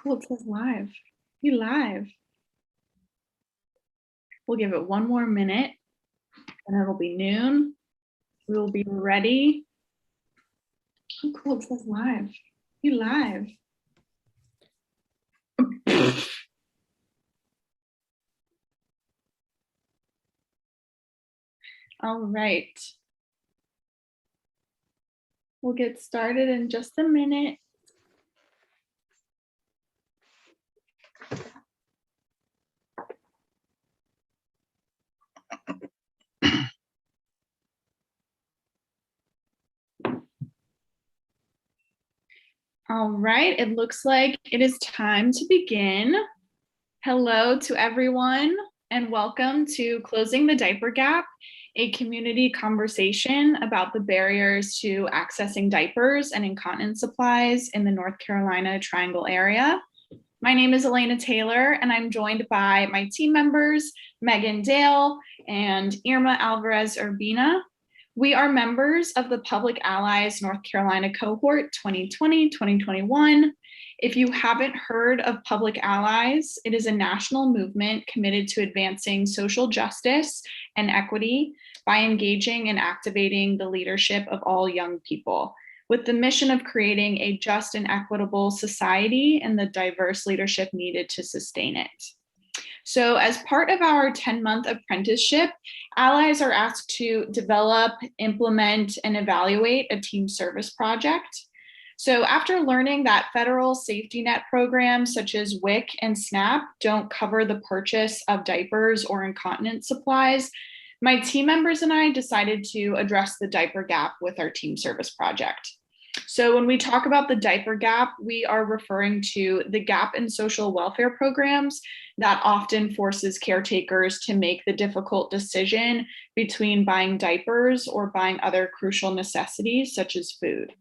Cool, it says live. Be live. We'll give it one more minute and it'll be noon. We will be ready. Oh, cool, it says live. Be live. All right. We'll get started in just a minute. All right, it looks like it is time to begin. Hello to everyone and welcome to Closing the Diaper Gap, a community conversation about the barriers to accessing diapers and incontinence supplies in the North Carolina Triangle area. My name is Elena Taylor and I'm joined by my team members, Megan Dale and Irma Alvarez Urbina. We are members of the Public Allies North Carolina cohort 2020-2021. If you haven't heard of Public Allies, it is a national movement committed to advancing social justice and equity by engaging and activating the leadership of all young people, with the mission of creating a just and equitable society and the diverse leadership needed to sustain it. So as part of our 10-month apprenticeship, allies are asked to develop, implement, and evaluate a team service project. So after learning that federal safety net programs such as WIC and SNAP don't cover the purchase of diapers or incontinence supplies, my team members and I decided to address the diaper gap with our team service project. So when we talk about the diaper gap, we are referring to the gap in social welfare programs that often forces caretakers to make the difficult decision between buying diapers or buying other crucial necessities such as food.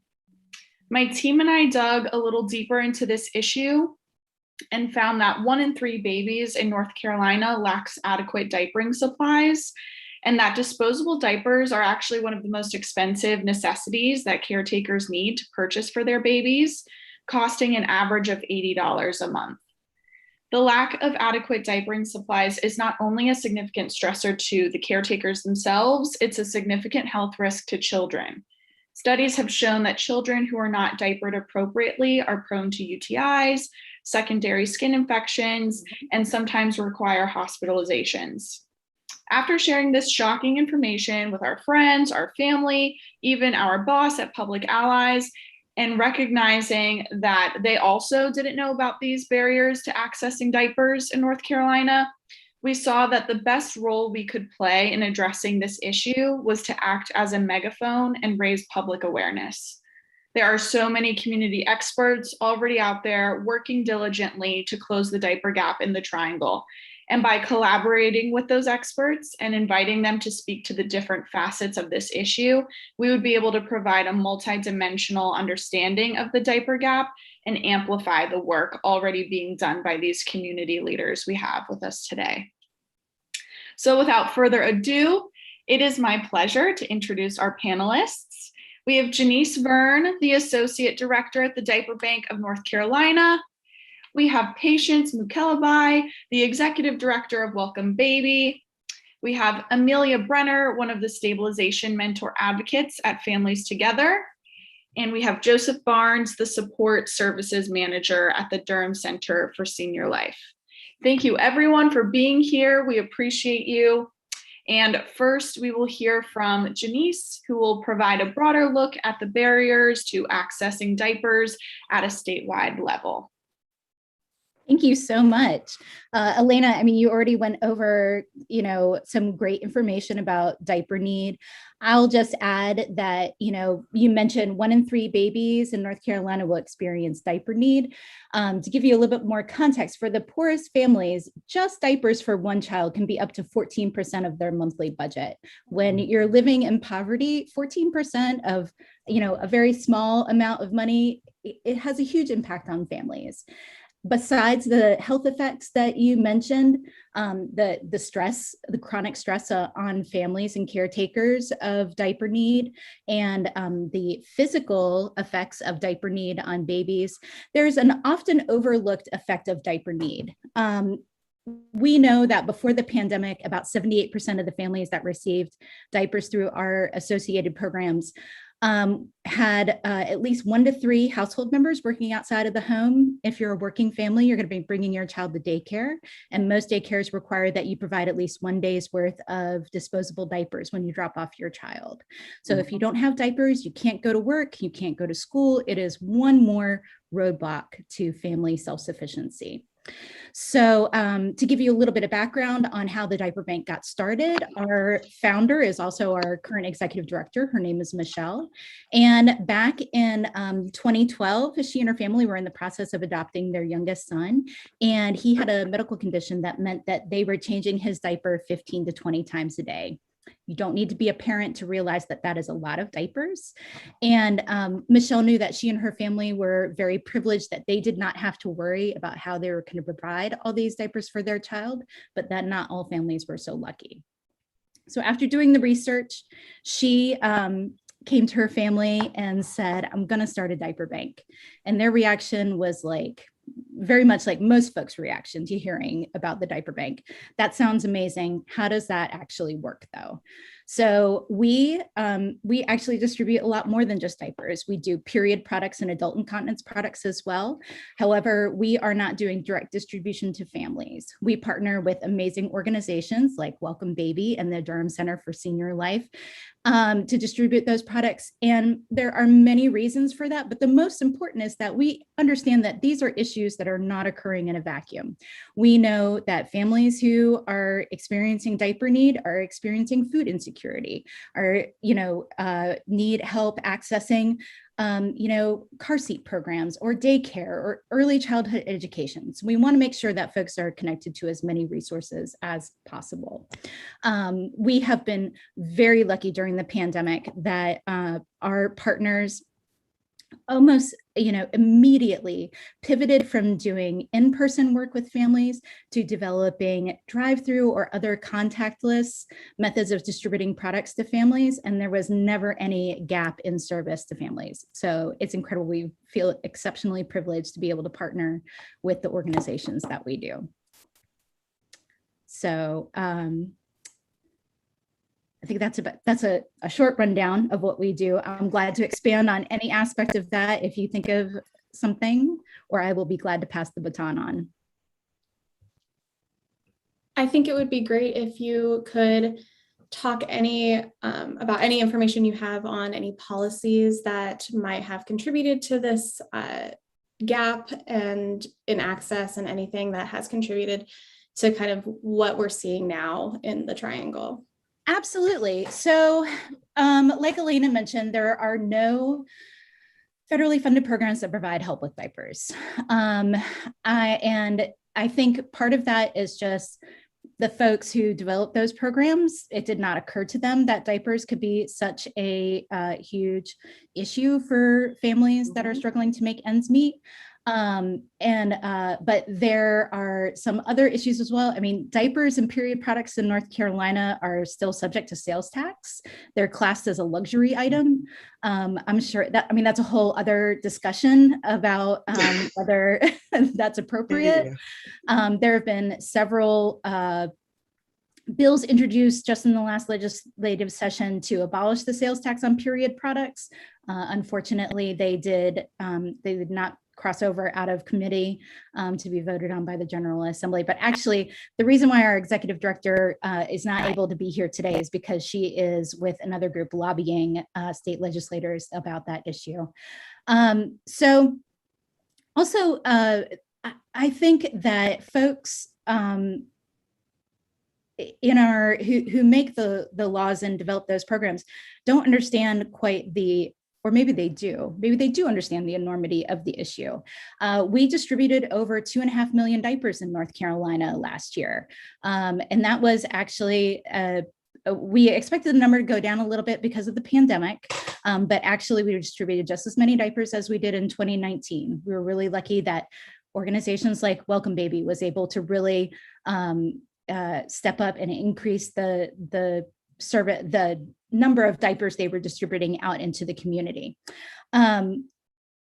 My team and I dug a little deeper into this issue and found that 1 in 3 babies in North Carolina lacks adequate diapering supplies, and that disposable diapers are actually one of the most expensive necessities that caretakers need to purchase for their babies, costing an average of $80 a month. The lack of adequate diapering supplies is not only a significant stressor to the caretakers themselves, it's a significant health risk to children. Studies have shown that children who are not diapered appropriately are prone to UTIs, secondary skin infections, and sometimes require hospitalizations. After sharing this shocking information with our friends, our family, even our boss at Public Allies, and recognizing that they also didn't know about these barriers to accessing diapers in North Carolina, we saw that the best role we could play in addressing this issue was to act as a megaphone and raise public awareness. There are so many community experts already out there working diligently to close the diaper gap in the Triangle. And by collaborating with those experts and inviting them to speak to the different facets of this issue, we would be able to provide a multidimensional understanding of the diaper gap and amplify the work already being done by these community leaders we have with us today. So without further ado, it is my pleasure to introduce our panelists. We have Janice Verne, the Associate Director at the Diaper Bank of North Carolina. We have Patience Mukelabai, the Executive Director of Welcome Baby. We have Amelia Brenner, one of the Stabilization Mentor Advocates at Families Together. And we have Joseph Barnes, the Support Services Manager at the Durham Center for Senior Life. Thank you everyone for being here. We appreciate you. And first we will hear from Janice, who will provide a broader look at the barriers to accessing diapers at a statewide level. Thank you so much. Elena, I mean, you already went over, some great information about diaper need. I'll just add that, you mentioned 1 in 3 babies in North Carolina will experience diaper need. To give you a little bit more context, for the poorest families, just diapers for one child can be up to 14% of their monthly budget. When you're living in poverty, 14% of, a very small amount of money, it has a huge impact on families. besides the health effects that you mentioned, the stress, the chronic stress on families and caretakers of diaper need, and the physical effects of diaper need on babies, there's an often overlooked effect of diaper need. We know that before the pandemic, about 78% of the families that received diapers through our associated programs had at least 1 to 3 household members working outside of the home. If you're a working family, you're going to be bringing your child to daycare, and most daycares require that you provide at least 1 day's worth of disposable diapers when you drop off your child. So if you don't have diapers, you can't go to work, you can't go to school. It is one more roadblock to family self-sufficiency. So to give you a little bit of background on how the Diaper Bank got started, our founder is also our current executive director. Her name is Michelle. And back in 2012, she and her family were in the process of adopting their youngest son. And he had a medical condition that meant that they were changing his diaper 15 to 20 times a day. You don't need to be a parent to realize that that is a lot of diapers. And Michelle knew that she and her family were very privileged, that they did not have to worry about how they were going to provide all these diapers for their child, but that not all families were so lucky. So after doing the research, she came to her family and said, I'm going to start a diaper bank. And their reaction was like, very much like most folks' reaction to hearing about the diaper bank. That sounds amazing. How does that actually work, though? So we actually distribute a lot more than just diapers. We do period products and adult incontinence products as well. However, we are not doing direct distribution to families. We partner with amazing organizations like Welcome Baby and the Durham Center for Senior Life to distribute those products. And there are many reasons for that, but the most important is that we understand that these are issues that are not occurring in a vacuum. We know that families who are experiencing diaper need are experiencing food insecurity, are, need help accessing car seat programs or daycare or early childhood education. So we want to make sure that folks are connected to as many resources as possible. We have been very lucky during the pandemic that our partners almost immediately pivoted from doing in-person work with families to developing drive-through or other contactless methods of distributing products to families, and there was never any gap in service to families. So it's incredible. We feel exceptionally privileged to be able to partner with the organizations that we do. So I think that's a short rundown of what we do. I'm glad to expand on any aspect of that if you think of something, or I will be glad to pass the baton on. I think it would be great if you could talk about any information you have on any policies that might have contributed to this gap and in access, and anything that has contributed to kind of what we're seeing now in the triangle. Absolutely. So like Elena mentioned, there are no federally funded programs that provide help with diapers. And I think part of that is just the folks who developed those programs. It did not occur to them that diapers could be such a huge issue for families that are struggling to make ends meet. But there are some other issues as well. I mean, diapers and period products in North Carolina are still subject to sales tax. They're classed as a luxury item. I'm sure that, that's a whole other discussion about whether that's appropriate. There have been several bills introduced just in the last legislative session to abolish the sales tax on period products. Unfortunately, they did not cross over out of committee to be voted on by the General Assembly. But actually, the reason why our executive director is not able to be here today is because she is with another group lobbying state legislators about that issue. So also, I think that folks in our who make the laws and develop those programs don't understand quite or maybe they do understand the enormity of the issue. We distributed over 2.5 million diapers in North Carolina last year. And that was actually, we expected the number to go down a little bit because of the pandemic, but actually we distributed just as many diapers as we did in 2019. We were really lucky that organizations like Welcome Baby was able to really step up and increase the number of diapers they were distributing out into the community.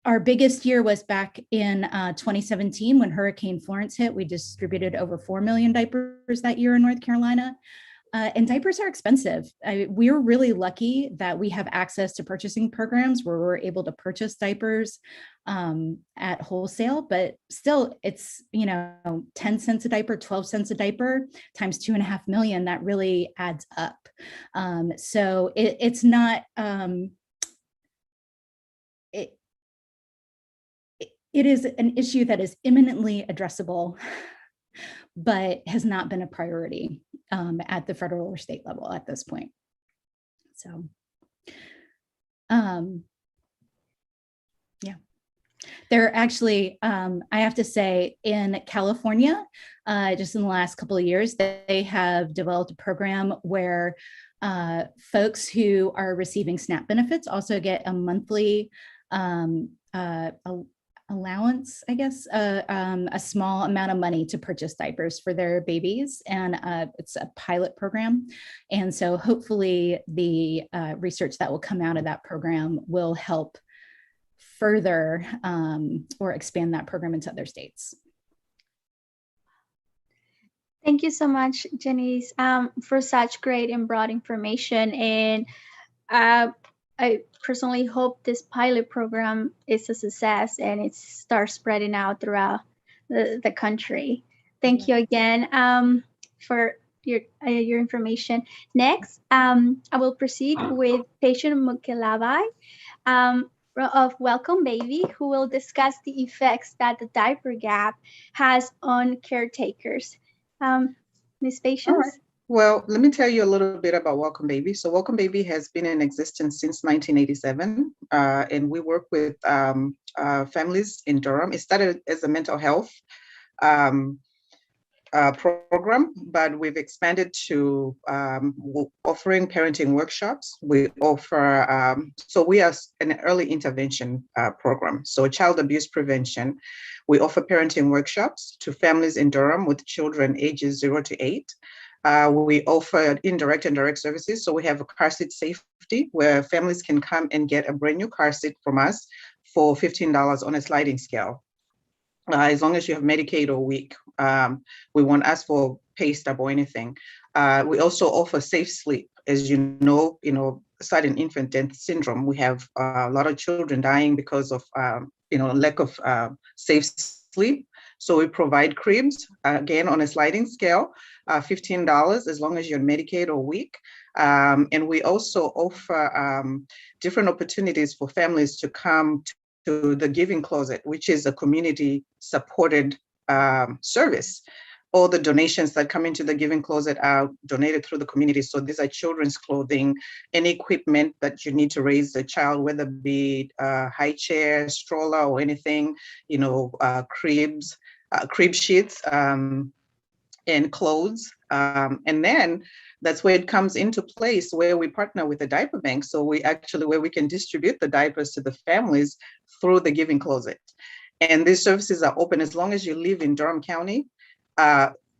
Our biggest year was back in 2017 when Hurricane Florence hit. We distributed over 4 million diapers that year in North Carolina. And diapers are expensive. We're really lucky that we have access to purchasing programs where we're able to purchase diapers at wholesale, but still it's, 10 cents a diaper, 12 cents a diaper times 2.5 million, that really adds up. So it's not, it is an issue that is imminently addressable, but has not been a priority at the federal or state level at this point. So, yeah. There actually, I have to say, in California, just in the last couple of years, they have developed a program where folks who are receiving SNAP benefits also get a monthly allowance, I guess, a small amount of money to purchase diapers for their babies. And it's a pilot program. And so hopefully the research that will come out of that program will help further or expand that program into other states. Thank you so much, Janice, for such great and broad information. And I personally hope this pilot program is a success and it starts spreading out throughout the country. Thank you again for your information. Next, I will proceed with patient Mukelabai of Welcome Baby, who will discuss the effects that the diaper gap has on caretakers. Ms. Patience? Well, let me tell you a little bit about Welcome Baby. So Welcome Baby has been in existence since 1987, and we work with families in Durham. It started as a mental health program, but we've expanded to offering parenting workshops. We offer, so we are an early intervention program. So child abuse prevention. We offer parenting workshops to families in Durham with children ages 0 to 8. We offer indirect and direct services. So we have a car seat safety where families can come and get a brand new car seat from us for $15 on a sliding scale. As long as you have Medicaid or WIC, we won't ask for pay stub or anything. We also offer safe sleep. As you know, sudden infant death syndrome. We have a lot of children dying because of lack of safe sleep. So we provide cribs, again, on a sliding scale, $15 as long as you're Medicaid or WIC. And we also offer different opportunities for families to come to the Giving Closet, which is a community-supported service. All the donations that come into the Giving Closet are donated through the community. So these are children's clothing, any equipment that you need to raise a child, whether it be high chair, stroller, or anything, cribs, crib sheets, and clothes. And then that's where it comes into place, where we partner with the diaper bank. So where we can distribute the diapers to the families through the Giving Closet. And these services are open as long as you live in Durham County.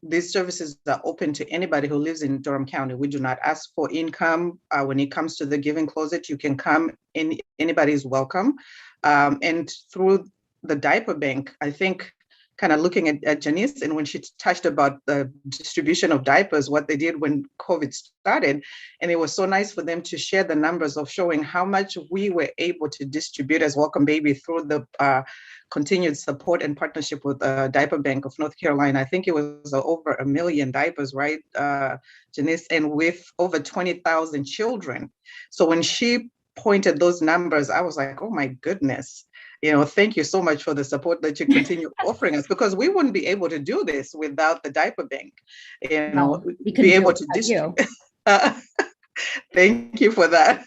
These services are open to anybody who lives in Durham County. We do not ask for income. When it comes to the Giving Closet, you can come in, anybody is welcome. And through the diaper bank, I think, kind of looking at Janice, and when she touched about the distribution of diapers, what they did when COVID started, and it was so nice for them to share the numbers of showing how much we were able to distribute as Welcome Baby through the continued support and partnership with Diaper Bank of North Carolina. I think it was over 1 million diapers, right, Janice, and with over 20,000 children. So when she pointed those numbers, I was like, oh my goodness. Thank you so much for the support that you continue offering us, because we wouldn't be able to do this without the diaper bank. We couldn't be able to distribute. Thank you for that.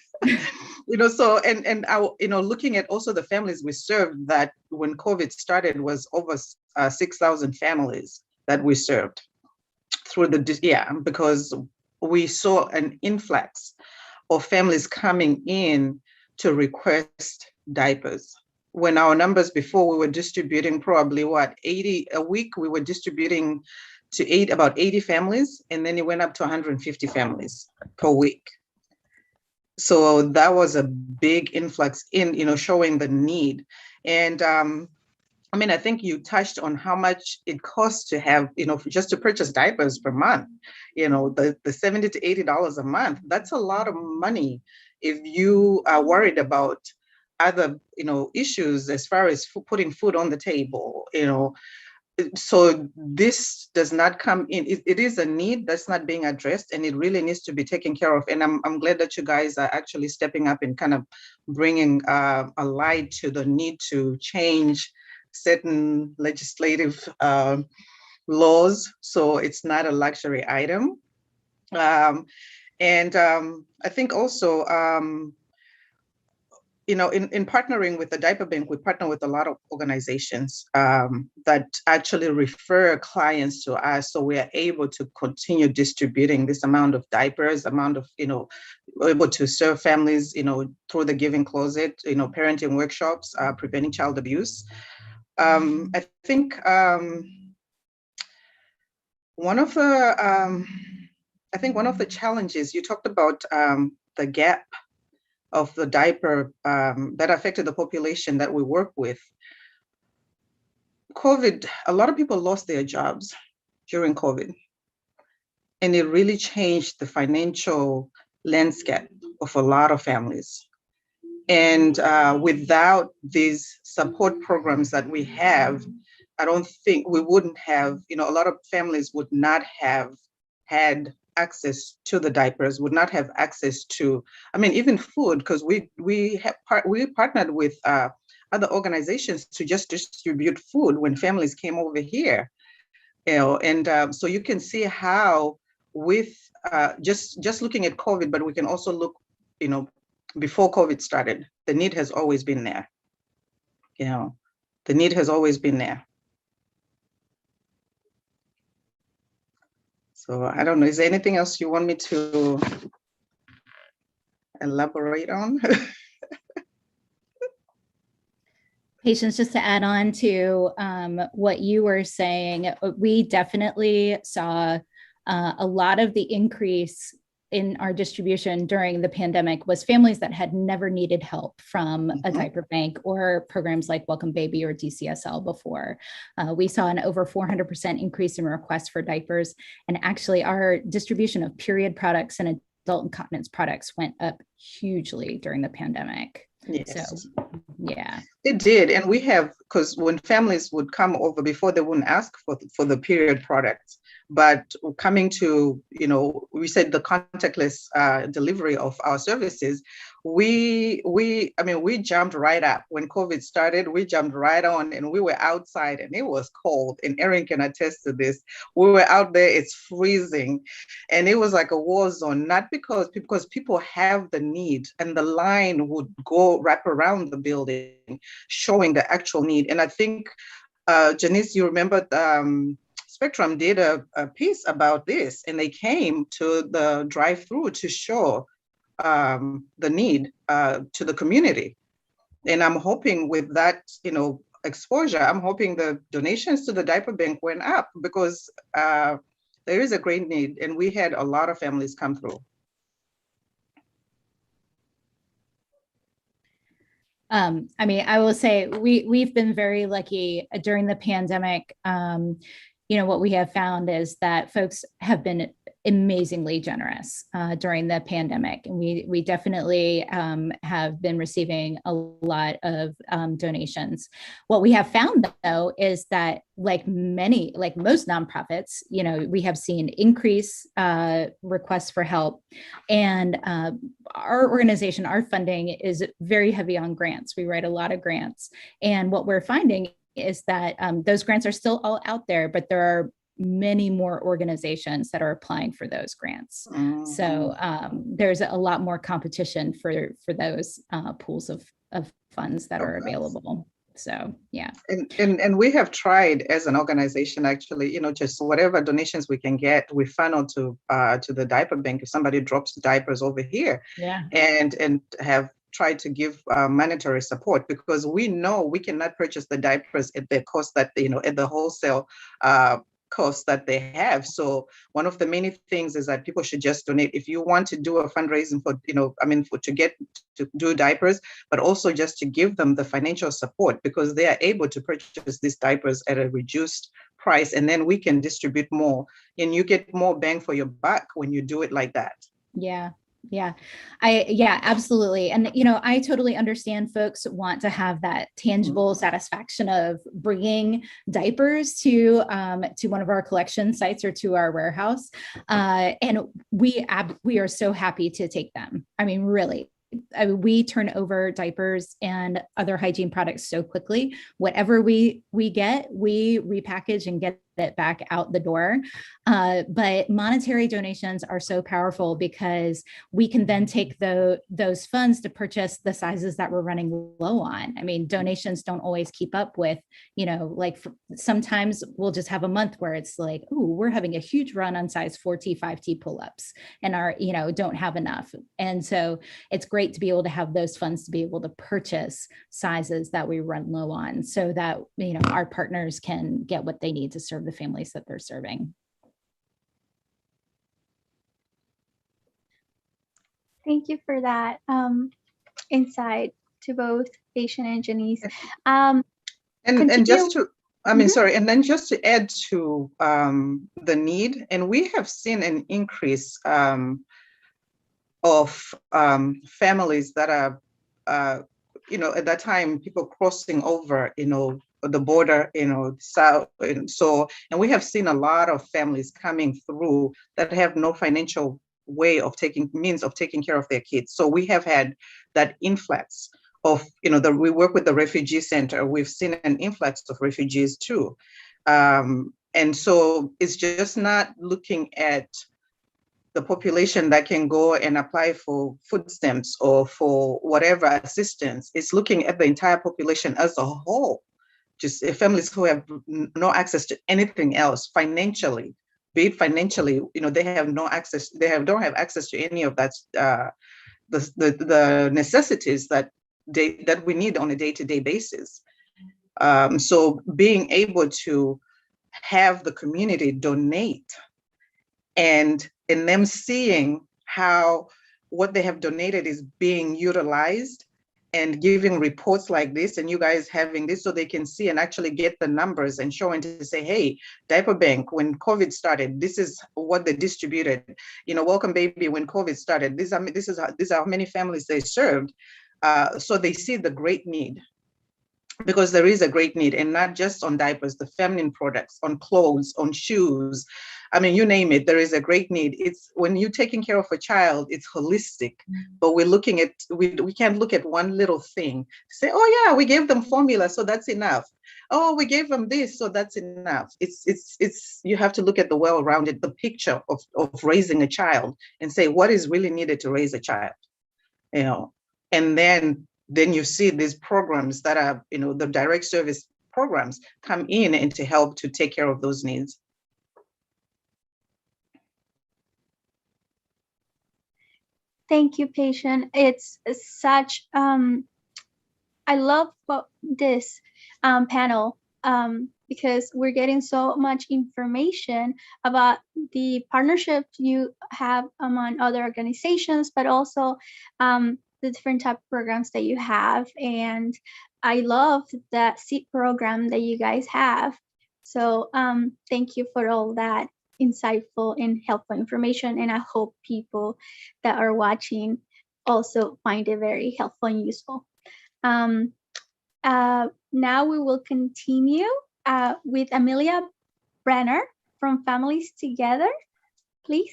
So and looking at also the families we served, that when COVID started was over 6,000 families that we served through because we saw an influx of families coming in to request diapers. when our numbers before, we were distributing probably 80 a week. We were distributing to about 80 families, and then it went up to 150 families per week. So that was a big influx in, showing the need. And I mean, I think you touched on how much it costs to have, just to purchase diapers per month, the $70 to $80 a month. That's a lot of money if you are worried about other, issues as far as putting food on the table, So this does not come in. It is a need that's not being addressed, and it really needs to be taken care of. And I'm glad that you guys are actually stepping up and kind of bringing a light to the need to change certain legislative laws, so it's not a luxury item. And I think also, in partnering with the Diaper Bank, we partner with a lot of organizations that actually refer clients to us, so we are able to continue distributing this amount of diapers, able to serve families, through the Giving Closet, parenting workshops, preventing child abuse. I think one of the challenges you talked about, the gap of the diaper that affected the population that we work with. COVID, a lot of people lost their jobs during COVID, and it really changed the financial landscape of a lot of families. And without these support programs that we have, I don't think we wouldn't have, a lot of families would not have had access to the diapers, would not have access to, even food, because we partnered with other organizations to just distribute food when families came over here, and so you can see how with just looking at COVID, but we can also look, before COVID started, the need has always been there. The need has always been there. So I don't know, is there anything else you want me to elaborate on? Patience, just to add on to what you were saying, we definitely saw a lot of the increase in our distribution during the pandemic was families that had never needed help from a diaper bank or programs like Welcome Baby or DCSL before. We saw an over 400% increase in requests for diapers. And actually our distribution of period products and adult incontinence products went up hugely during the pandemic. Yes. So, yeah. It did. And we have, because when families would come over before, they wouldn't ask for the period products. But coming to, we said the contactless delivery of our services, we jumped right up. When COVID started, we jumped right on, and we were outside, and it was cold. And Erin can attest to this. We were out there, it's freezing, and it was like a war zone, not because people have the need, and the line would wrap around the building, showing the actual need. And I think, Janice, you remember Spectrum did a piece about this, and they came to the drive-through to show the need to the community. And I'm hoping with that, exposure, I'm hoping the donations to the diaper bank went up, because there is a great need, and we had a lot of families come through. I will say we've been very lucky during the pandemic. What we have found is that folks have been amazingly generous during the pandemic. And we definitely have been receiving a lot of donations. What we have found, though, is that like most nonprofits, we have seen increase requests for help. And our organization, our funding is very heavy on grants. We write a lot of grants. And what we're finding is that those grants are still all out there, but there are many more organizations that are applying for those grants. Mm-hmm. So there's a lot more competition for those pools of funds that are available. So, yeah. And we have tried as an organization, actually, just whatever donations we can get, we funnel to the diaper bank. If somebody drops diapers over here, yeah, and have try to give monetary support, because we know we cannot purchase the diapers at the cost that, at the wholesale costs that they have. So one of the many things is that people should just donate. If you want to do a fundraising for, to do diapers, but also just to give them the financial support, because they are able to purchase these diapers at a reduced price, and then we can distribute more, and you get more bang for your buck when you do it like that. Yeah. Absolutely. And, I totally understand folks want to have that tangible satisfaction of bringing diapers to one of our collection sites or to our warehouse. And we are so happy to take them. I mean, really. We turn over diapers and other hygiene products so quickly. Whatever we get, we repackage and get it back out the door. But monetary donations are so powerful, because we can then take those funds to purchase the sizes that we're running low on. I mean, donations don't always keep up with, sometimes we'll just have a month where it's like, oh, we're having a huge run on size 4T, 5T pull-ups and don't have enough. And so it's great to be able to have those funds to be able to purchase sizes that we run low on, so that, our partners can get what they need to serve the families that they're serving. Thank you for that insight to both Patient and Janice. And just to, sorry, and then just to add to the need, and we have seen an increase of families that are, at that time, people crossing over, the border, south, and we have seen a lot of families coming through that have no financial means of taking care of their kids. So we have had that influx of, we work with the refugee center. We've seen an influx of refugees too. And so it's just not looking at the population that can go and apply for food stamps or for whatever assistance. It's looking at the entire population as a whole, just families who have no access to anything else financially, be it financially, they have no access, don't have access to any of that, the necessities that we need on a day-to-day basis. So being able to have the community donate, and in them seeing how what they have donated is being utilized, and giving reports like this, and you guys having this, so they can see and actually get the numbers and showing to say, hey, Diaper Bank, when COVID started, this is what they distributed. Welcome Baby, when COVID started, these are how many families they served. So they see the great need, because there is a great need, and not just on diapers, the feminine products, on clothes, on shoes. I mean, you name it, there is a great need. It's when you're taking care of a child, it's holistic, but we're looking at, we can't look at one little thing, say, oh yeah, we gave them formula, so that's enough. Oh, we gave them this, so that's enough. It's you have to look at the well-rounded, the picture of raising a child, and say, what is really needed to raise a child, and then you see these programs that are, the direct service programs come in and to help to take care of those needs. Thank you, Patient. It's such, I love this panel because we're getting so much information about the partnerships you have among other organizations, but also the different type of programs that you have. And I love that seed program that you guys have. So thank you for all that insightful and helpful information. And I hope people that are watching also find it very helpful and useful. Now we will continue with Amelia Brenner from Families Together, please.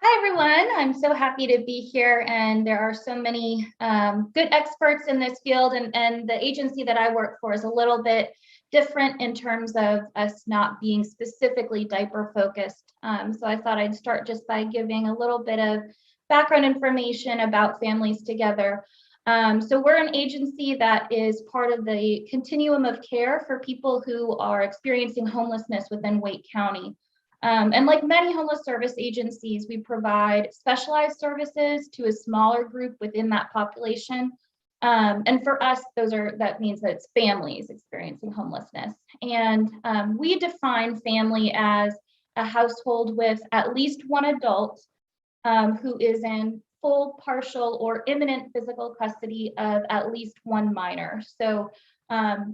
Hi, everyone. I'm so happy to be here, and there are so many good experts in this field, and the agency that I work for is a little bit different in terms of us not being specifically diaper focused. So I thought I'd start just by giving a little bit of background information about Families Together. So we're an agency that is part of the continuum of care for people who are experiencing homelessness within Wake County. And like many homeless service agencies, we provide specialized services to a smaller group within that population. And for us, that means that it's families experiencing homelessness. And we define family as a household with at least one adult who is in full, partial, or imminent physical custody of at least one minor. So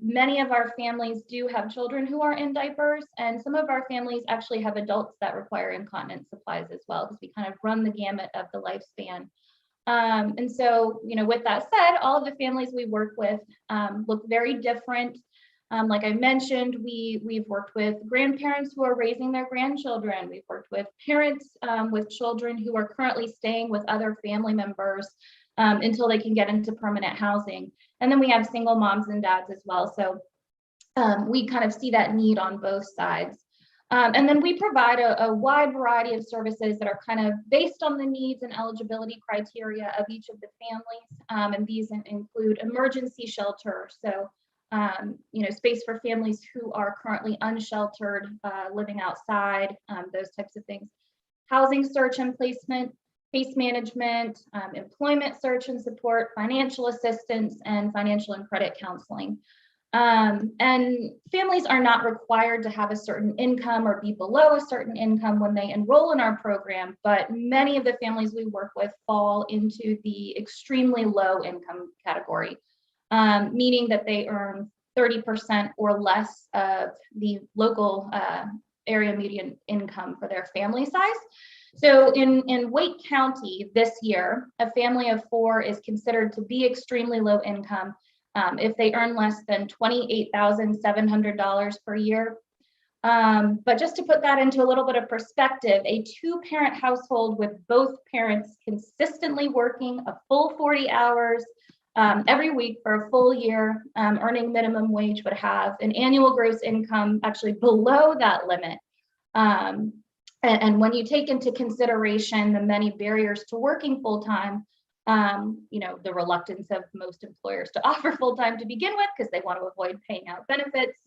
many of our families do have children who are in diapers, and some of our families actually have adults that require incontinence supplies as well, because we kind of run the gamut of the lifespan. And so, with that said, all of the families we work with look very different. Like I mentioned, we've worked with grandparents who are raising their grandchildren. We've worked with parents with children who are currently staying with other family members until they can get into permanent housing. And then we have single moms and dads as well. So we kind of see that need on both sides. And then we provide a wide variety of services that are kind of based on the needs and eligibility criteria of each of the families. And these include emergency shelter. So space for families who are currently unsheltered, living outside, those types of things. Housing search and placement, case management, employment search and support, financial assistance, and financial and credit counseling. And families are not required to have a certain income or be below a certain income when they enroll in our program, but many of the families we work with fall into the extremely low income category. Meaning that they earn 30% or less of the local area median income for their family size. So in Wake County this year, a family of 4 is considered to be extremely low income if they earn less than $28,700 per year. But just to put that into a little bit of perspective, a 2-parent household with both parents consistently working a full 40 hours every week for a full year, earning minimum wage, would have an annual gross income actually below that limit. And when you take into consideration the many barriers to working full-time, the reluctance of most employers to offer full-time to begin with because they want to avoid paying out benefits,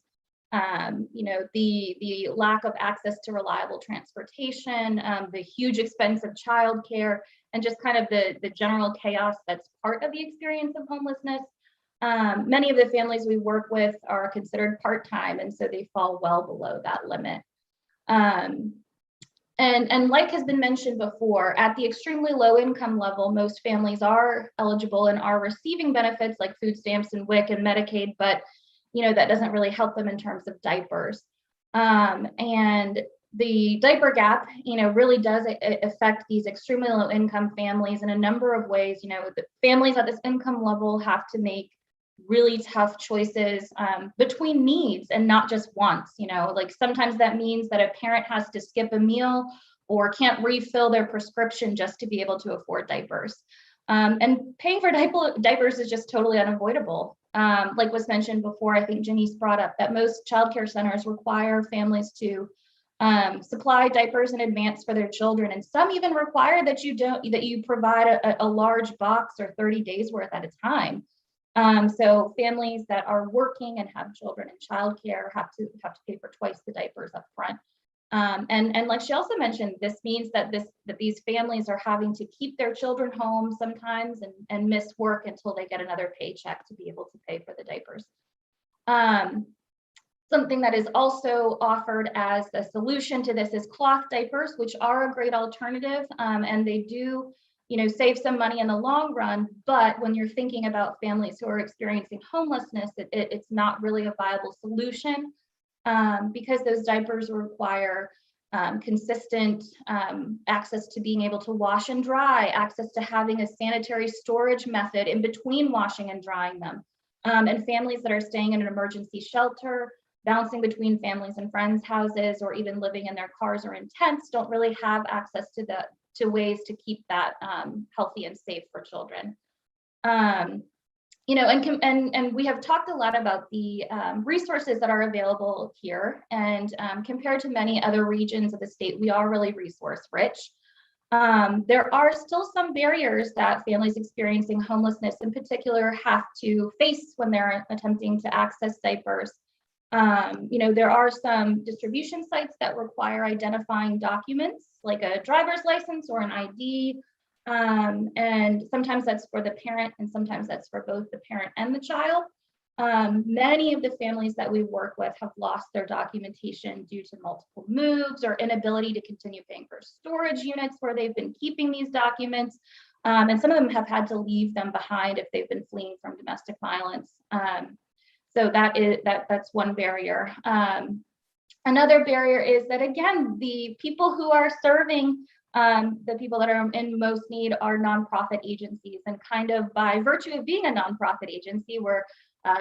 the lack of access to reliable transportation, the huge expense of childcare, and just kind of the general chaos that's part of the experience of homelessness. Many of the families we work with are considered part-time, and so they fall well below that limit. And like has been mentioned before, at the extremely low income level, most families are eligible and are receiving benefits like food stamps and WIC and Medicaid, but that doesn't really help them in terms of diapers. And the diaper gap, really does affect these extremely low income families in a number of ways. The families at this income level have to make really tough choices between needs and not just wants. Like sometimes that means that a parent has to skip a meal or can't refill their prescription just to be able to afford diapers. And paying for diapers is just totally unavoidable. Like was mentioned before, I think Janice brought up that most childcare centers require families to supply diapers in advance for their children, and some even require that you provide a large box or 30 days worth at a time. So families that are working and have children in childcare have to pay for twice the diapers up front. And like she also mentioned, this means that these families are having to keep their children home sometimes and miss work until they get another paycheck to be able to pay for the diapers. Something that is also offered as a solution to this is cloth diapers, which are a great alternative, and they do save some money in the long run. But when you're thinking about families who are experiencing homelessness, it's not really a viable solution because those diapers require consistent access to being able to wash and dry, access to having a sanitary storage method in between washing and drying them. And families that are staying in an emergency shelter, bouncing between families and friends' houses, or even living in their cars or in tents, don't really have access to ways to keep that healthy and safe for children. And we have talked a lot about the resources that are available here, and compared to many other regions of the state, we are really resource rich. There are still some barriers that families experiencing homelessness in particular have to face when they're attempting to access diapers. There are some distribution sites that require identifying documents like a driver's license or an ID. And sometimes that's for the parent and sometimes that's for both the parent and the child. Many of the families that we work with have lost their documentation due to multiple moves or inability to continue paying for storage units where they've been keeping these documents. And some of them have had to leave them behind if they've been fleeing from domestic violence. So that's one barrier. Another barrier is that, again, the people who are serving the people that are in most need are nonprofit agencies, and kind of by virtue of being a nonprofit agency, we're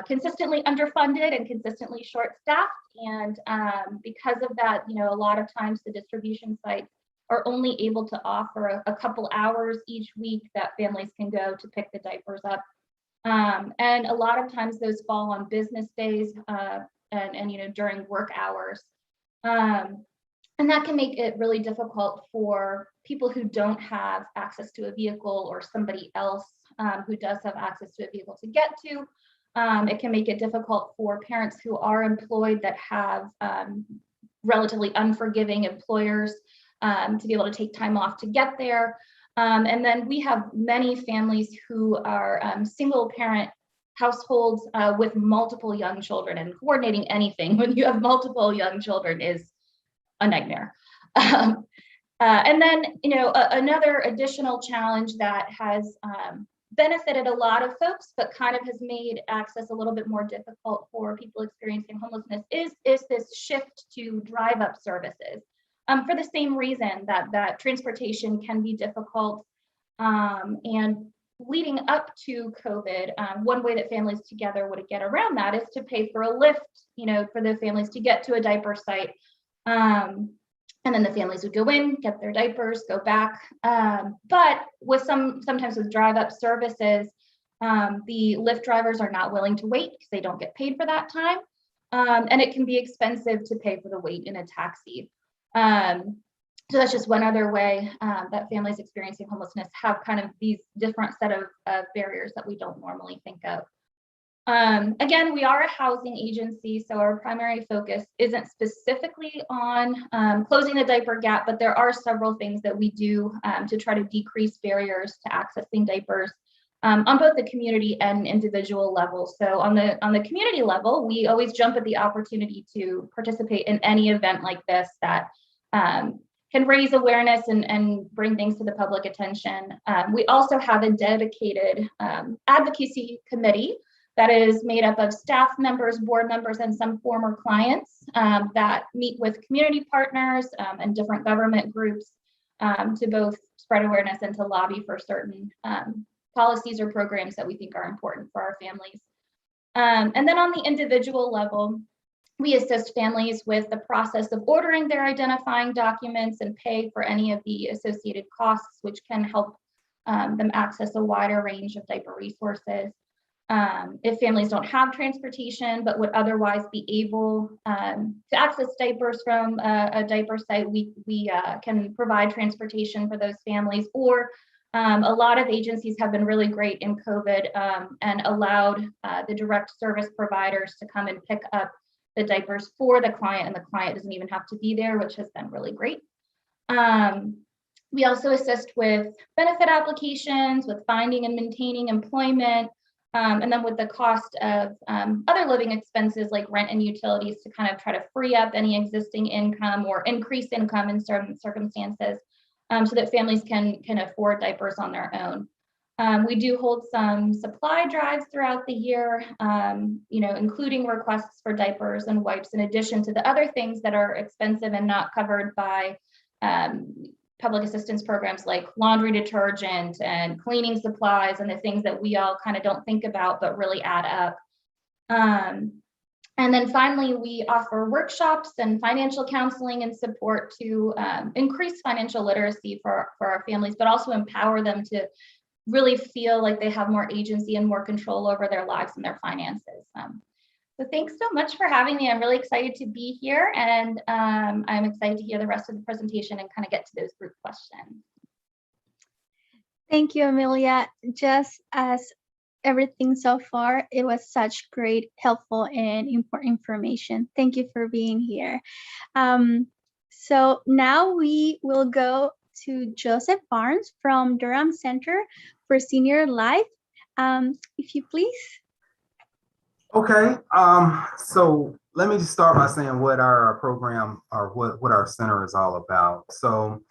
consistently underfunded and consistently short-staffed. And because of that, a lot of times the distribution sites are only able to offer a couple hours each week that families can go to pick the diapers up. And a lot of times those fall on business days and during work hours. And that can make it really difficult for people who don't have access to a vehicle or somebody else who does have access to a vehicle to get to. It can make it difficult for parents who are employed that have relatively unforgiving employers to be able to take time off to get there. And then we have many families who are single parent households with multiple young children, and coordinating anything when you have multiple young children is a nightmare. And then, another additional challenge that has benefited a lot of folks, but kind of has made access a little bit more difficult for people experiencing homelessness is this shift to drive-up services. For the same reason that transportation can be difficult. And leading up to COVID, one way that families together would get around that is to pay for a lift, for the families to get to a diaper site. And then the families would go in, get their diapers, go back. But with sometimes with drive-up services, the Lyft drivers are not willing to wait because they don't get paid for that time. And it can be expensive to pay for the wait in a taxi. So that's just one other way that families experiencing homelessness have kind of these different set of barriers that we don't normally think of. Again, we are a housing agency, so our primary focus isn't specifically on closing the diaper gap, but there are several things that we do to try to decrease barriers to accessing diapers on both the community and individual level. So on the community level, we always jump at the opportunity to participate in any event like this that can raise awareness and bring things to the public attention. We also have a dedicated advocacy committee that is made up of staff members, board members, and some former clients that meet with community partners and different government groups to both spread awareness and to lobby for certain policies or programs that we think are important for our families. And then on the individual level, we assist families with the process of ordering their identifying documents and pay for any of the associated costs, which can help them access a wider range of diaper resources. If families don't have transportation but would otherwise be able to access diapers from a diaper site, we can provide transportation for those families. Or a lot of agencies have been really great in COVID and allowed the direct service providers to come and pick up the diapers for the client, and the client doesn't even have to be there, which has been really great. We also assist with benefit applications, with finding and maintaining employment, and then with the cost of other living expenses like rent and utilities to kind of try to free up any existing income or increase income in certain circumstances so that families can afford diapers on their own. We do hold some supply drives throughout the year, including requests for diapers and wipes, in addition to the other things that are expensive and not covered by public assistance programs like laundry detergent and cleaning supplies and the things that we all kind of don't think about but really add up. And then finally, we offer workshops and financial counseling and support to increase financial literacy for our families, but also empower them to really feel like they have more agency and more control over their lives and their finances. So thanks so much for having me. I'm really excited to be here, and I'm excited to hear the rest of the presentation and kind of get to those group questions. Thank you, Amelia. Just as everything so far. It was such great, helpful, and important information. Thank you for being here. So now we will go to Joseph Barnes from Durham Center for Senior Life. If you please. Okay, so let me just start by saying what our program or what our center is all about. So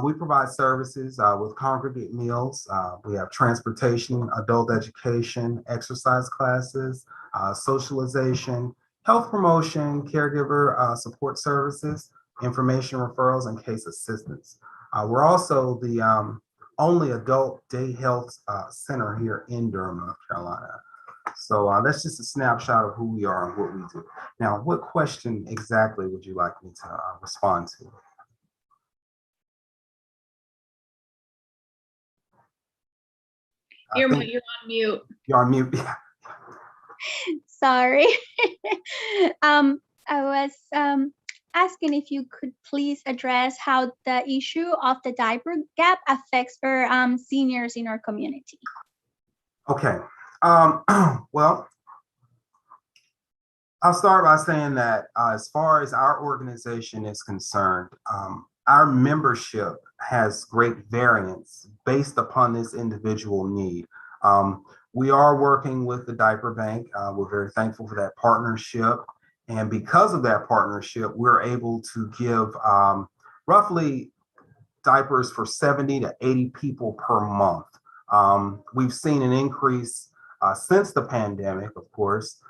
we provide services with congregate meals. We have transportation, adult education, exercise classes, socialization, health promotion, caregiver support services, information referrals, and case assistance. We're also the only adult day health center here in Durham, North Carolina. So that's just a snapshot of who we are and what we do. Now, what question exactly would you like me to respond to? You're on mute. You're on mute. Sorry. I was asking if you could please address how the issue of the diaper gap affects our seniors in our community. Okay. Well, I'll start by saying that as far as our organization is concerned, our membership has great variance based upon this individual need. We are working with the Diaper Bank. We're very thankful for that partnership. And because of that partnership, we're able to give roughly diapers for 70 to 80 people per month. We've seen an increase since the pandemic, of course,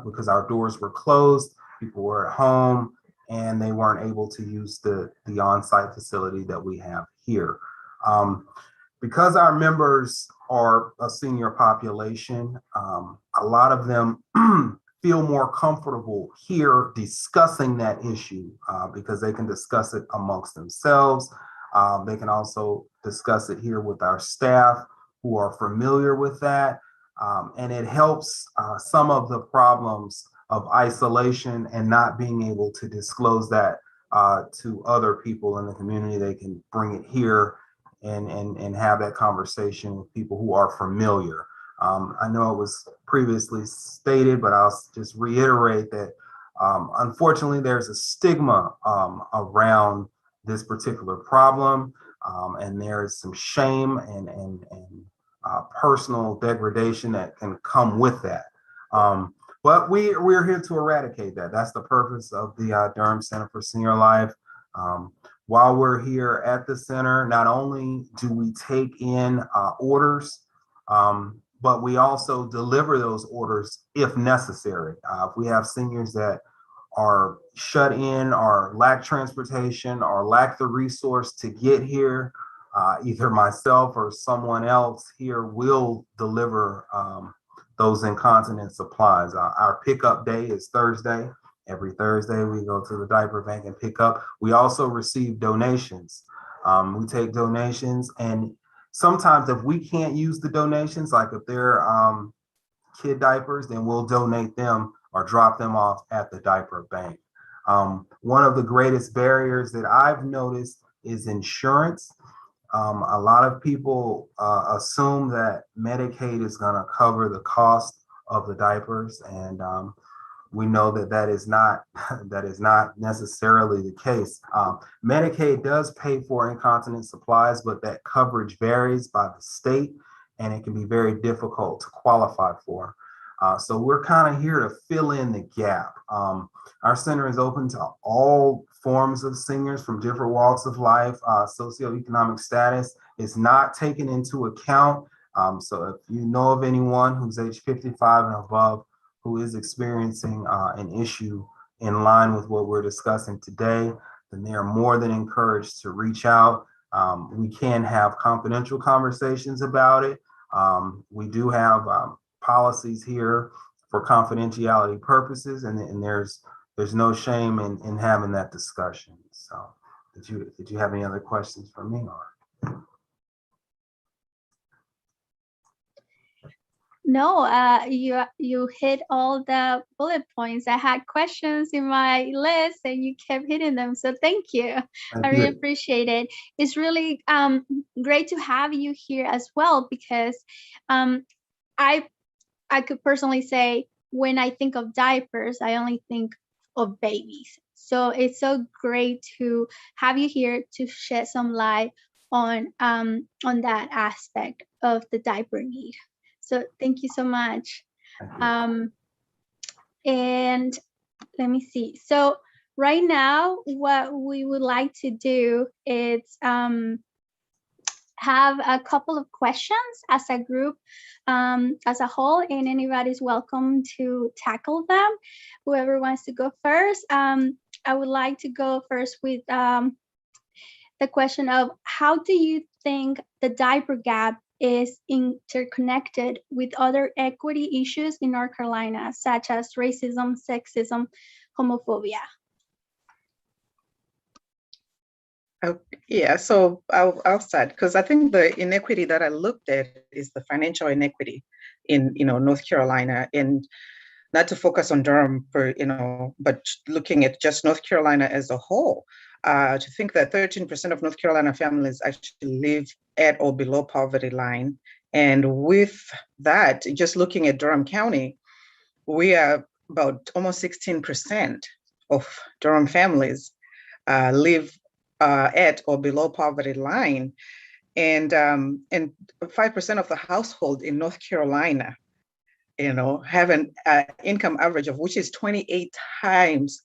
because our doors were closed, people were at home, and they weren't able to use the on-site facility that we have here. Because our members are a senior population, a lot of them feel more comfortable here discussing that issue because they can discuss it amongst themselves. They can also discuss it here with our staff who are familiar with that. And it helps some of the problems of isolation and not being able to disclose that to other people in the community. They can bring it here and have that conversation with people who are familiar. I know it was previously stated, but I'll just reiterate that unfortunately there's a stigma around this particular problem, and there's some shame and personal degradation that can come with that. But we're here to eradicate that. That's the purpose of the Durham Center for Senior Life. While we're here at the center, not only do we take in orders, but we also deliver those orders if necessary. If we have seniors that are shut in or lack transportation or lack the resource to get here, either myself or someone else here will deliver those incontinence supplies. Our pickup day is Thursday. Every Thursday we go to the diaper bank and pick up. We also receive donations. We take donations, and sometimes if we can't use the donations, like if they're kid diapers, then we'll donate them or drop them off at the diaper bank. One of the greatest barriers that I've noticed is insurance. A lot of people assume that Medicaid is going to cover the cost of the diapers, and we know that that is not necessarily the case. Medicaid does pay for incontinence supplies, but that coverage varies by the state, and it can be very difficult to qualify for. So we're kind of here to fill in the gap. Our center is open to all forms of seniors from different walks of life. Socioeconomic status is not taken into account. So if you know of anyone who's age 55 and above who is experiencing an issue in line with what we're discussing today, then they are more than encouraged to reach out. We can have confidential conversations about it. We do have policies here for confidentiality purposes, and there's no shame in having that discussion. So did you have any other questions for me? Or? No, you hit all the bullet points. I had questions in my list and you kept hitting them. So thank you. I really appreciate it. It's really great to have you here as well, because I could personally say when I think of diapers, I only think of babies. So it's so great to have you here to shed some light on that aspect of the diaper need. So thank you so much. And let me see. So right now, what we would like to do is have a couple of questions as a group, as a whole, and anybody's welcome to tackle them. Whoever wants to go first. I would like to go first with the question of how do you think the diaper gap is interconnected with other equity issues in North Carolina, such as racism, sexism, homophobia? Yeah, so I'll start because I think the inequity that I looked at is the financial inequity in North Carolina, and not to focus on Durham but looking at just North Carolina as a whole. To think that 13% of North Carolina families actually live at or below poverty line, and with that, just looking at Durham County, we are about almost 16% of Durham families live at or below poverty line, and 5% of the household in North Carolina, have an income average of which is 28 times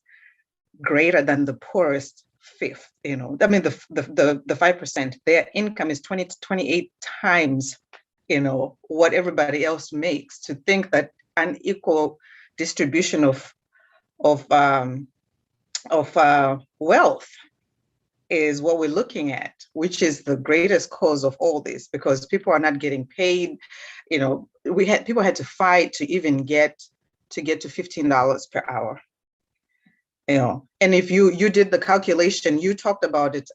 greater than the poorest fifth. I mean, the 5%, their income is 20 to 28 times, what everybody else makes. To think that unequal distribution of wealth is what we're looking at, which is the greatest cause of all this, because people are not getting paid. People had to fight to even get to $15 per hour. And if you did the calculation, you talked about it,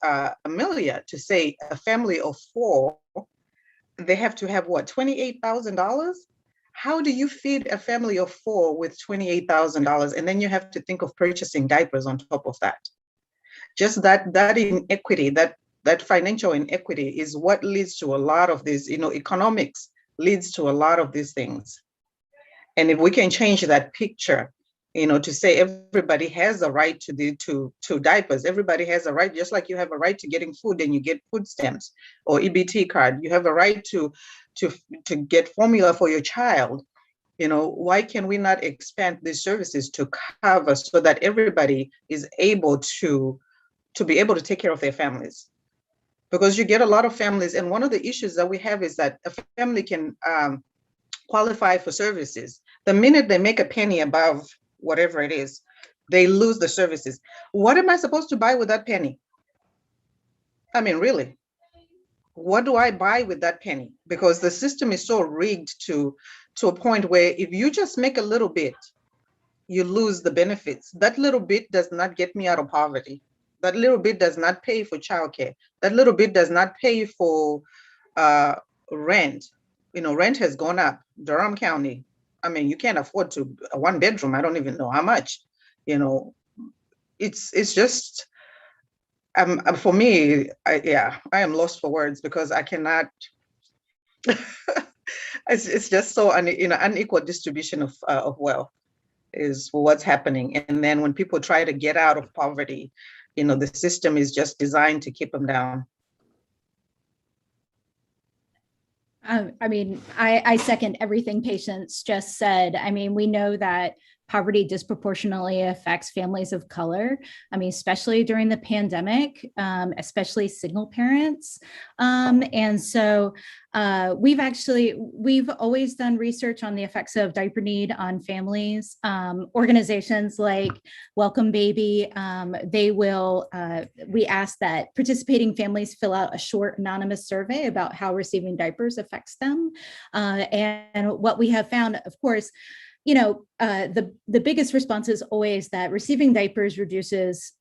Amelia, to say a family of 4, they have to have what, $28,000? How do you feed a family of 4 with $28,000? And then you have to think of purchasing diapers on top of that. Just that inequity, that financial inequity is what leads to a lot of this, economics leads to a lot of these things. And if we can change that picture, to say everybody has a right to diapers, everybody has a right, just like you have a right to getting food and you get food stamps or EBT card, you have a right to get formula for your child. Why can we not expand these services to cover so that everybody is able to be able to take care of their families? Because you get a lot of families, and one of the issues that we have is that a family can qualify for services. The minute they make a penny above whatever it is, they lose the services. What am I supposed to buy with that penny? I mean, really, what do I buy with that penny? Because the system is so rigged to a point where if you just make a little bit, you lose the benefits. That little bit does not get me out of poverty. That little bit does not pay for childcare. That little bit does not pay for rent. Rent has gone up. Durham County, I mean, you can't afford to a 1-bedroom. I don't even know how much. It's just for me. I am lost for words because I cannot. It's just so unequal distribution of wealth is what's happening. And then when people try to get out of poverty, the system is just designed to keep them down. I mean, I second everything Patience just said. I mean, we know that poverty disproportionately affects families of color. I mean, especially during the pandemic, especially single parents. And so we've always done research on the effects of diaper need on families. Organizations like Welcome Baby, we ask that participating families fill out a short anonymous survey about how receiving diapers affects them. And what we have found, of course, the biggest response is always that receiving diapers reduces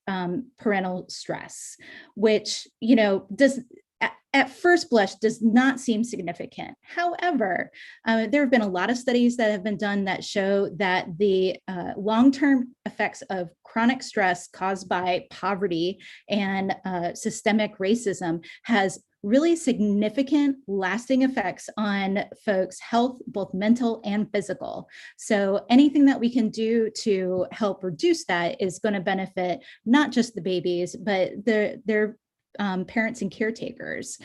parental stress, which, does at first blush does not seem significant. However, there have been a lot of studies that have been done that show that the long-term effects of chronic stress caused by poverty and systemic racism has really significant lasting effects on folks' health, both mental and physical. So anything that we can do to help reduce that is going to benefit not just the babies, but their parents and caretakers.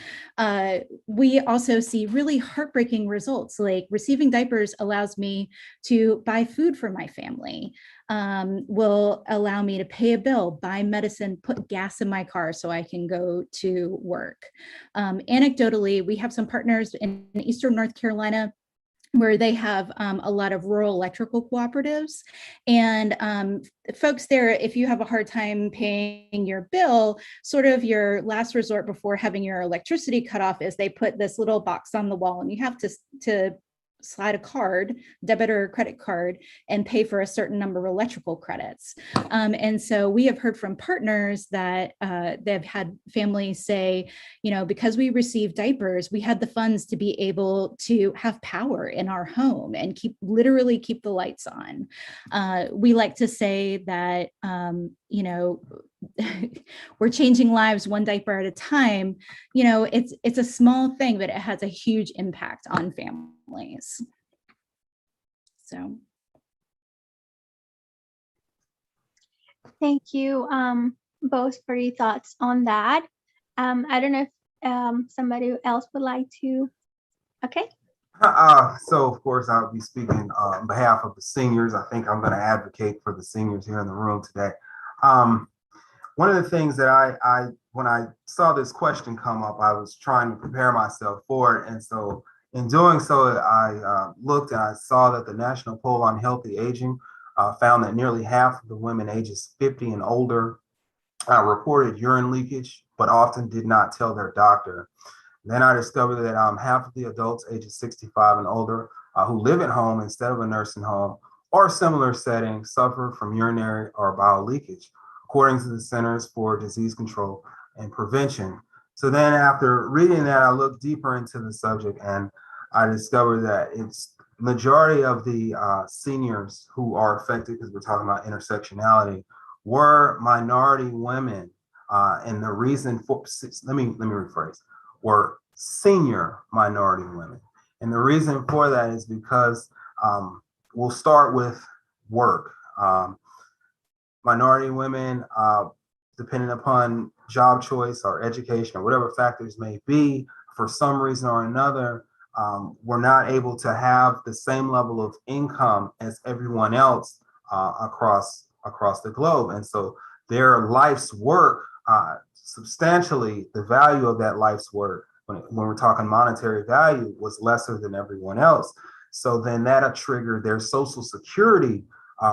We also see really heartbreaking results, like receiving diapers allows me to buy food for my family, will allow me to pay a bill, buy medicine, put gas in my car so I can go to work. Anecdotally, we have some partners in Eastern North Carolina where they have a lot of rural electrical cooperatives. And folks there, if you have a hard time paying your bill, sort of your last resort before having your electricity cut off is they put this little box on the wall and you have to slide a card, debit or credit card, and pay for a certain number of electrical credits. And so we have heard from partners that they've had families say, you know, because we received diapers, we had the funds to be able to have power in our home and literally keep the lights on. We like to say that, you know, we're changing lives one diaper at a time. You know, it's a small thing, but it has a huge impact on families. So. Thank you both for your thoughts on that. I don't know if somebody else would like to. Okay. So of course I'll be speaking on behalf of the seniors. I think I'm going to advocate for the seniors here in the room today. One of the things that I when I saw this question come up, I was trying to prepare myself for it. And so in doing so, I looked and I saw that the National Poll on Healthy Aging found that nearly half of the women ages 50 and older reported urine leakage, but often did not tell their doctor. Then I discovered that half of the adults ages 65 and older who live at home instead of a nursing home or similar settings suffer from urinary or bowel leakage, according to the Centers for Disease Control and Prevention. So then after reading that, I looked deeper into the subject and I discovered that it's majority of the seniors who are affected, because we're talking about intersectionality, were minority women. And the reason for, let me rephrase, were senior minority women. And the reason for that is because we'll start with work. Minority women, depending upon job choice or education or whatever factors may be, for some reason or another, we're not able to have the same level of income as everyone else across the globe. And so their life's work, substantially, the value of that life's work, when we're talking monetary value, was lesser than everyone else. So then that triggered their Social Security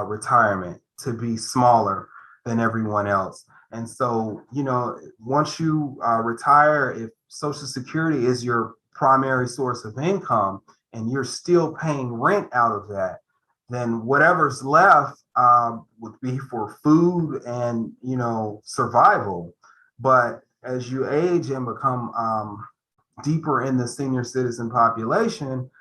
retirement to be smaller than everyone else. And so, you know, once you retire, if Social Security is your primary source of income and you're still paying rent out of that, then whatever's left would be for food and, you know, survival. But as you age and become deeper in the senior citizen population,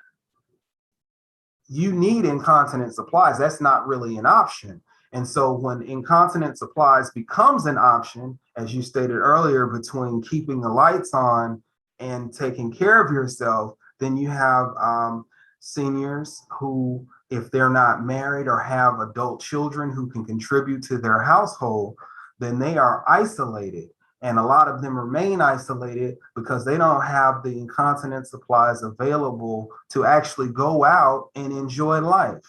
you need incontinent supplies. That's not really an option. And so when incontinent supplies becomes an option, as you stated earlier, between keeping the lights on and taking care of yourself, then you have seniors who, if they're not married or have adult children who can contribute to their household, then they are isolated. And a lot of them remain isolated because they don't have the incontinent supplies available to actually go out and enjoy life.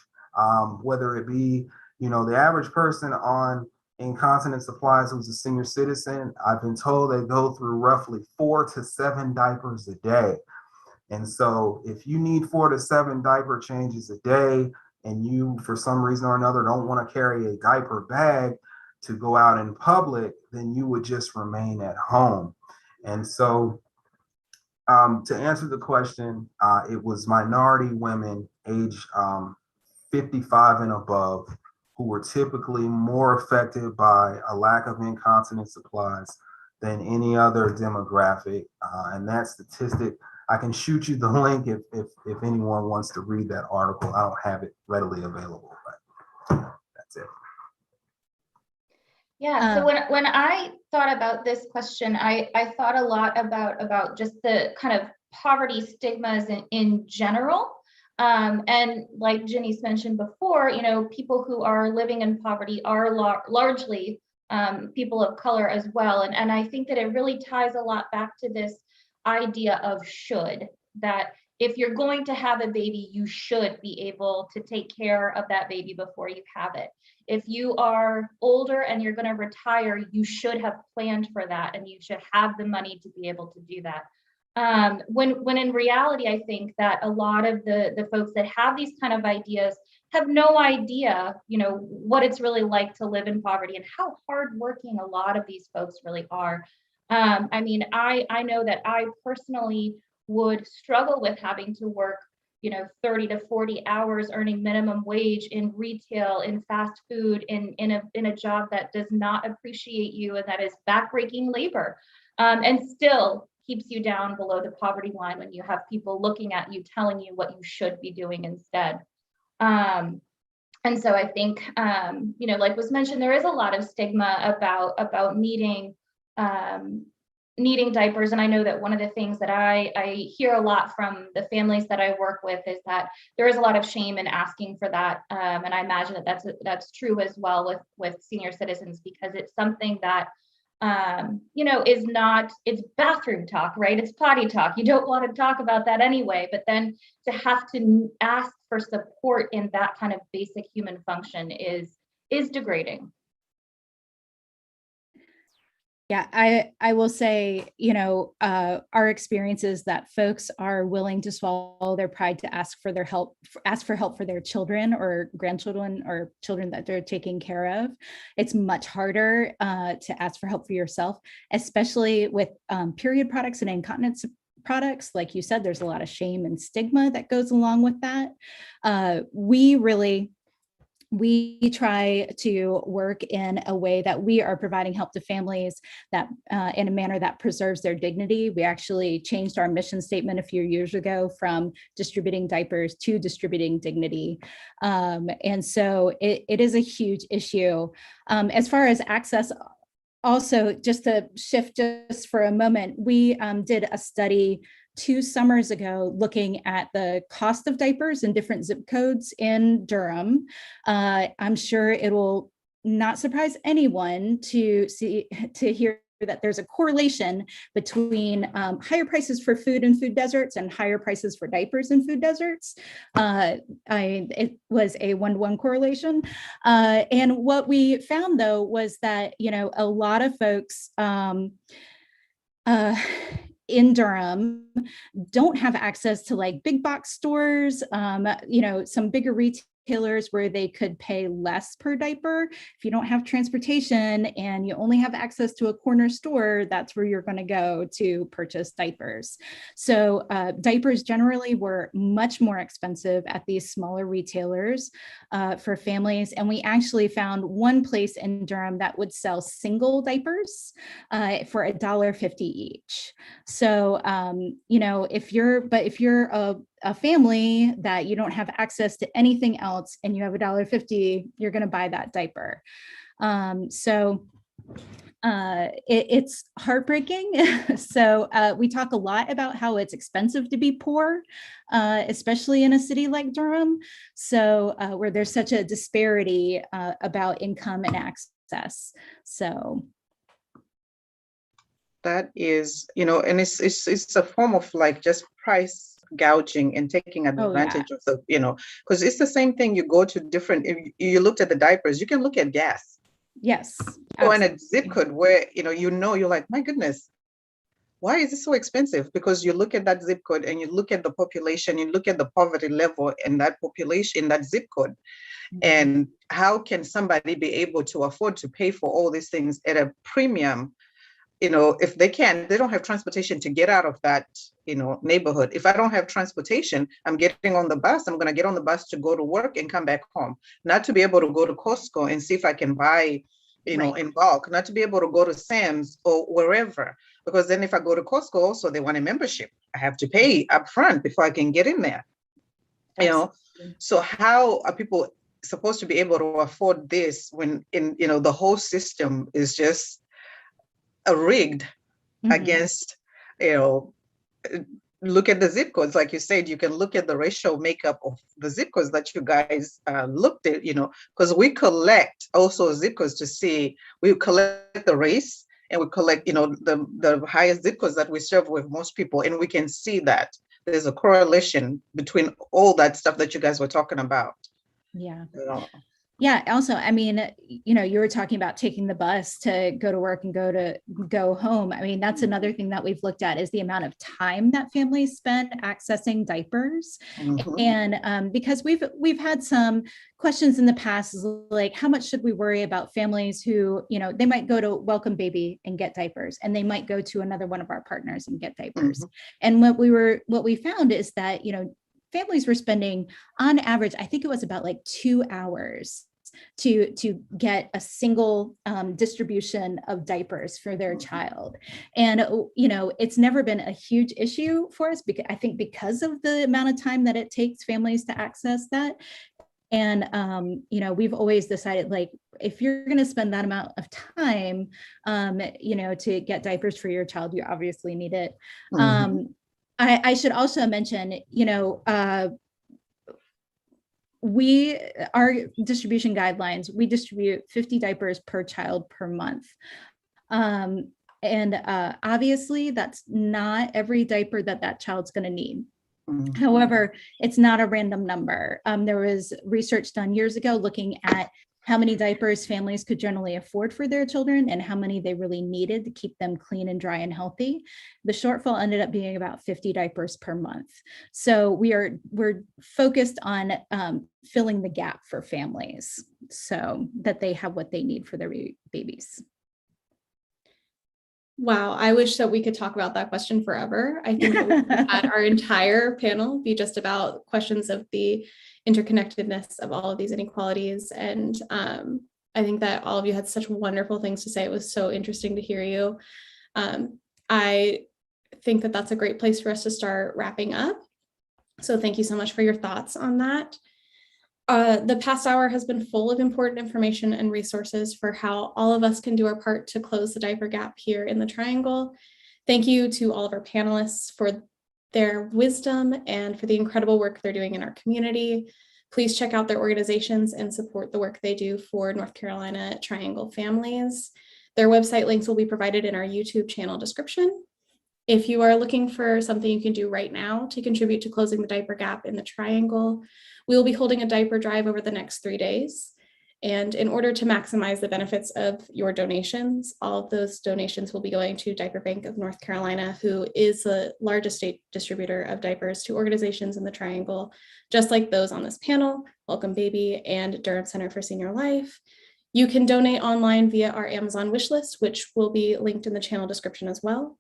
Whether it be, you know, the average person on incontinent supplies who's a senior citizen, I've been told they go through roughly 4 to 7 diapers a day. And so if you need 4 to 7 diaper changes a day and you, for some reason or another, don't want to carry a diaper bag to go out in public, then you would just remain at home. And so to answer the question, it was minority women age 55 and above who were typically more affected by a lack of incontinent supplies than any other demographic. And that statistic, I can shoot you the link if anyone wants to read that article. I don't have it readily available, but that's it. Yeah, so when I thought about this question, I thought a lot about just the kind of poverty stigmas in general. And like Ginny's mentioned before, you know, people who are living in poverty are largely people of color as well. And I think that it really ties a lot back to this idea of should, that if you're going to have a baby, you should be able to take care of that baby before you have it. If you are older and you're going to retire, you should have planned for that and you should have the money to be able to do that. When in reality, I think that a lot of the folks that have these kind of ideas have no idea, you know, what it's really like to live in poverty and how hardworking a lot of these folks really are. I mean, I know that I personally would struggle with having to work, you know, 30 to 40 hours earning minimum wage in retail, in fast food, in a job that does not appreciate you and that is backbreaking labor, and still keeps you down below the poverty line when you have people looking at you telling you what you should be doing instead. And so I think, you know, like was mentioned, there is a lot of stigma about needing diapers. And I know that one of the things that I hear a lot from the families that I work with is that there is a lot of shame in asking for that. And I imagine that that's true as well with senior citizens, because it's something that, you know, it's bathroom talk, right? It's potty talk. You don't want to talk about that anyway, but then to have to ask for support in that kind of basic human function is degrading. Yeah, I will say, you know, our experience is that folks are willing to swallow their pride to ask for help for their children or grandchildren or children that they're taking care of. It's much harder to ask for help for yourself, especially with period products and incontinence products. Like you said, there's a lot of shame and stigma that goes along with that. We try to work in a way that we are providing help to families that in a manner that preserves their dignity. We actually changed our mission statement a few years ago from distributing diapers to distributing dignity. And so it is a huge issue. As far as access, also, just to shift just for a moment, we did a study 2 summers ago looking at the cost of diapers in different zip codes in Durham. I'm sure it will not surprise anyone to hear that there's a correlation between higher prices for food in food deserts and higher prices for diapers in food deserts. It was a 1-to-1 correlation. And what we found, though, was that, you know, a lot of folks in Durham don't have access to like big box stores, you know, some bigger retailers where they could pay less per diaper. If you don't have transportation and you only have access to a corner store, that's where you're going to go to purchase diapers. So diapers generally were much more expensive at these smaller retailers for families. And we actually found one place in Durham that would sell single diapers for $1.50 each. So, you know, if you're a family that you don't have access to anything else and you have $1.50, you're going to buy that diaper. It's heartbreaking. So we talk a lot about how it's expensive to be poor, especially in a city like Durham. So where there's such a disparity about income and access. So that is, you know, and it's a form of like just price gouging and taking advantage of the, you know, because it's the same thing. You go to different, if you looked at the diapers, you can look at gas. Yes. Go in a zip code where, you're like, my goodness, why is it so expensive? Because you look at that zip code and you look at the population, you look at the poverty level in that population, in that zip code. Mm-hmm. And how can somebody be able to afford to pay for all these things at a premium? You know, if they don't have transportation to get out of that, neighborhood. If I don't have transportation, I'm getting on the bus. I'm going to get on the bus to go to work and come back home, not to be able to go to Costco and see if I can buy, in bulk, not to be able to go to Sam's or wherever, because then if I go to Costco, also they want a membership. I have to pay up front before I can get in there, So how are people supposed to be able to afford this when the whole system is just rigged against, look at the zip codes. Like you said, you can look at the racial makeup of the zip codes that you guys looked at, because we collect also zip codes to see, we collect the race and we collect, the highest zip codes that we serve with most people. And we can see that there's a correlation between all that stuff that you guys were talking about. Yeah. Yeah. Yeah. Also, I mean, you were talking about taking the bus to go to work and go home. I mean, that's another thing that we've looked at is the amount of time that families spend accessing diapers. Mhm. And because we've had some questions in the past, like how much should we worry about families who, they might go to Welcome Baby and get diapers, and they might go to another one of our partners and get diapers. And what we found is that, families were spending on average, I think it was about like 2 hours to get a single distribution of diapers for their child. And, it's never been a huge issue for us, because I think because of the amount of time that it takes families to access that. And, we've always decided, like, if you're going to spend that amount of time, to get diapers for your child, you obviously need it. I should also mention, our distribution guidelines, we distribute 50 diapers per child per month. And obviously that's not every diaper that child's going to need. However, it's not a random number. There was research done years ago looking at how many diapers families could generally afford for their children and how many they really needed to keep them clean and dry and healthy. The shortfall ended up being about 50 diapers per month. So we're focused on filling the gap for families so that they have what they need for their babies. Wow, I wish that we could talk about that question forever. I think that we had our entire panel be just about questions of the interconnectedness of all of these inequalities. And I think that all of you had such wonderful things to say. It was so interesting to hear you. I think that that's a great place for us to start wrapping up. So thank you so much for your thoughts on that. The past hour has been full of important information and resources for how all of us can do our part to close the diaper gap here in the Triangle. Thank you to all of our panelists for their wisdom and for the incredible work they're doing in our community. Please check out their organizations and support the work they do for North Carolina Triangle families. Their website links will be provided in our YouTube channel description. If you are looking for something you can do right now to contribute to closing the diaper gap in the Triangle, we will be holding a diaper drive over the next 3 days. And in order to maximize the benefits of your donations, all of those donations will be going to Diaper Bank of North Carolina, who is the largest state distributor of diapers to organizations in the Triangle, just like those on this panel, Welcome Baby and Durham Center for Senior Life. You can donate online via our Amazon wishlist, which will be linked in the channel description as well.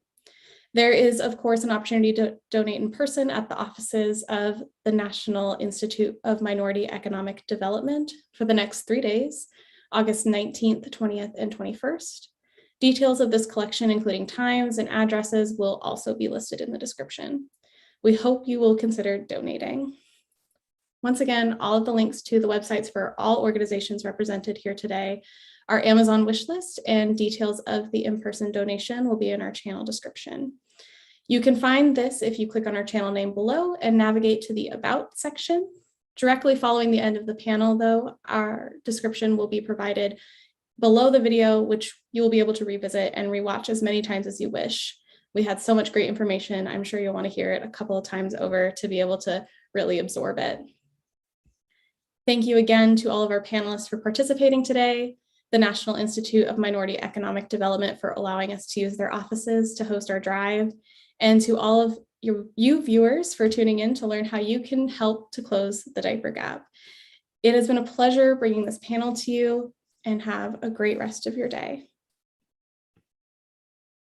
There is, of course, an opportunity to donate in person at the offices of the National Institute of Minority Economic Development for the next 3 days, August 19th, 20th, and 21st. Details of this collection, including times and addresses, will also be listed in the description. We hope you will consider donating. Once again, all of the links to the websites for all organizations represented here today, our Amazon wish list, and details of the in-person donation will be in our channel description. You can find this if you click on our channel name below and navigate to the About section. Directly following the end of the panel, though, our description will be provided below the video, which you will be able to revisit and rewatch as many times as you wish. We had so much great information. I'm sure you'll want to hear it a couple of times over to be able to really absorb it. Thank you again to all of our panelists for participating today, the National Institute of Minority Economic Development for allowing us to use their offices to host our drive, and to all of you viewers for tuning in to learn how you can help to close the diaper gap. It has been a pleasure bringing this panel to you, and have a great rest of your day.